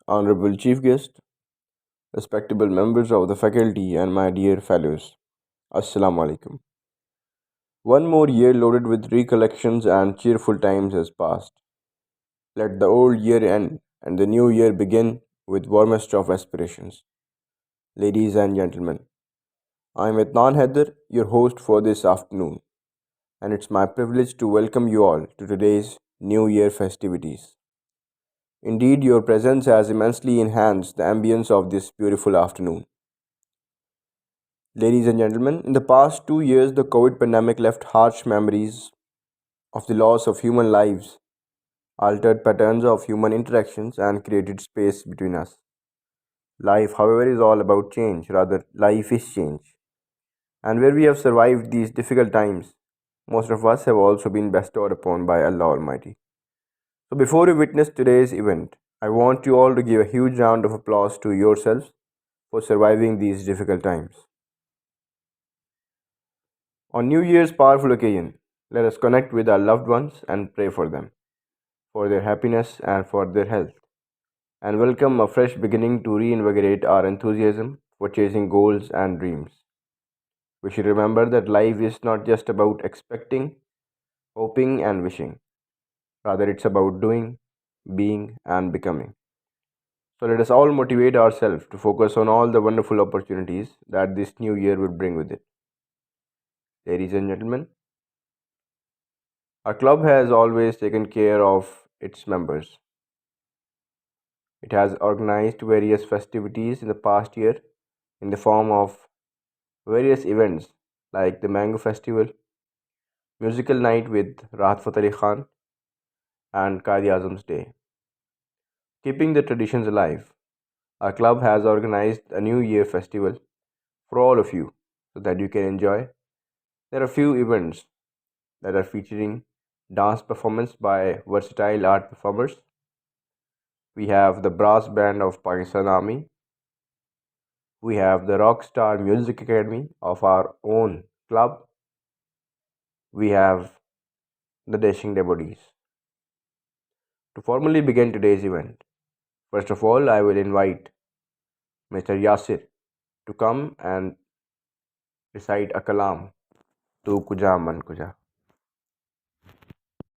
Honorable Chief Guest, respectable members of the faculty, and my dear fellows. Assalamu alaikum. One more year loaded with recollections and cheerful times has passed. Let the old year end and the new year begin with warmest of aspirations. Ladies and gentlemen, I am Adnan Haider, your host for this afternoon, and it's my privilege to welcome you all to today's New Year festivities. Indeed, your presence has immensely enhanced the ambience of this beautiful afternoon. Ladies and gentlemen, in the past 2 years, the COVID pandemic left harsh memories of the loss of human lives, altered patterns of human interactions, and created space between us. Life, however, is all about change, rather, life is change. And where we have survived these difficult times, most of us have also been bestowed upon by Allah Almighty. So, before we witness today's event, I want you all to give a huge round of applause to yourselves for surviving these difficult times. On New Year's powerful occasion, let us connect with our loved ones and pray for them, for their happiness and for their health, and welcome a fresh beginning to reinvigorate our enthusiasm for chasing goals and dreams. We should remember that life is not just about expecting, hoping, and wishing. Rather, it's about doing, being, and becoming. So let us all motivate ourselves to focus on all the wonderful opportunities that this new year will bring with it. Ladies and gentlemen, our club has always taken care of its members. It has organized various festivities in the past year in the form of various events like the Mango Festival, musical night with Rahat Fateh Ali Khan, and Qaid Azam's Day. Keeping the traditions alive, our club has organized a New Year festival for all of you so that you can enjoy. There are few events that are featuring dance performance by versatile art performers. We have the brass band of Pakistan Army. We have the Rockstar Music Academy of our own club. We have the Dashing Devotees. To formally begin today's event, first of all, I will invite Mr. Yasir to come and recite a kalam to Kuja Man Kuja.